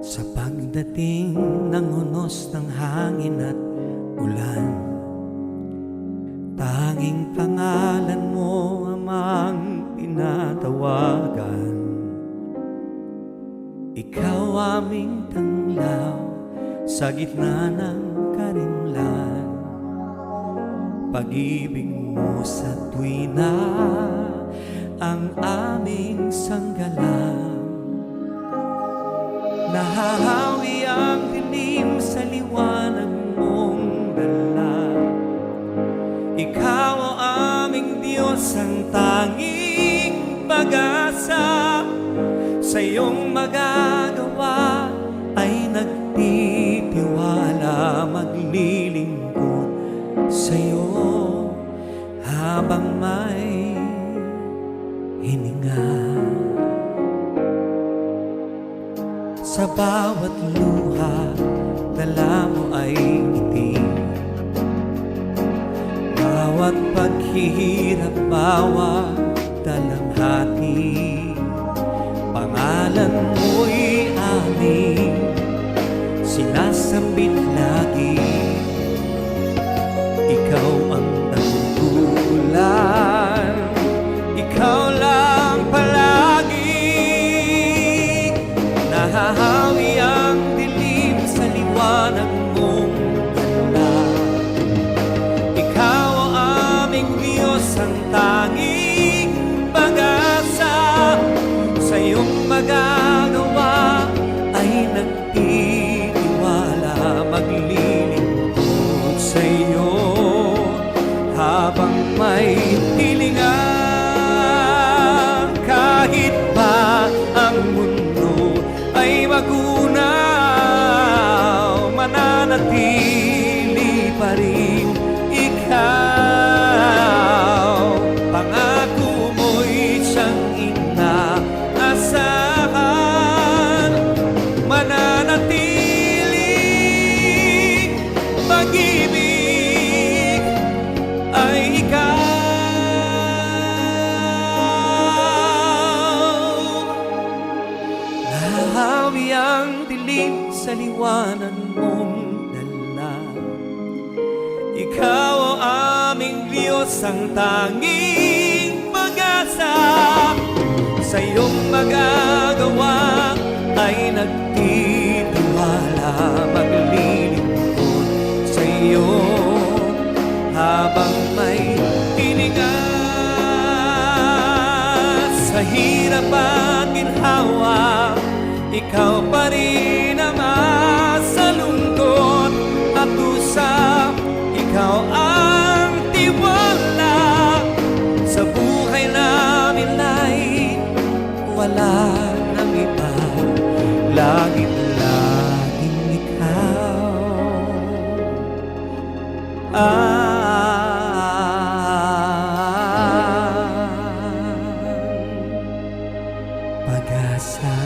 Sa pagdating ng unos ng hangin at ulan, tanging pangalan mo amang tinatawagan. Ikaw aming tanglaw sa gitna ng karimlan. Pag-ibig mo sa tuwina ang aming sanggalang. Nahahawi ang dilim sa liwanag mong dala. Ikaw ang aming Diyos, ang tanging pag-asa. Sa iyong magagawa ay nagtitiwala, maglilingkod sa iyo habang may hininga. Sa bawat luha, dala mo ay ngiti. Bawat paghihirap, bawat dalamhati, pangalan mo'y aming sinasambit lagi. Ikaw ang tanggulan, ikaw lang palagi. Nahahawi ang dilim sa liwanag mong ganda. Ikaw ang aming Diyos, ang tanging pag-asa. Sa iyong magagawa ay nagtitiwala, maglilingkod sa iyo habang may hilinga. Kahit pa ang mundo ay magunaw, mananatili pa rin ikaw. Pangako mo'y siyang inaasahan, mananatiling pag-ibig ay ikaw. Nahahawi ang dilim sa liwanag mong dala. Ikaw ang aming Diyos, ang tanging pag-asa. Sa iyong magagawa ay nagtitiwala, maglilingkod sa iyo habang may hininga. Sa hirap at ginhawa, ikaw pa rin naman. Sa lungkot at dusa, ikaw ang tiwala. Sa buhay namin ay wala nang iba, laging ikaw ang pag-asa.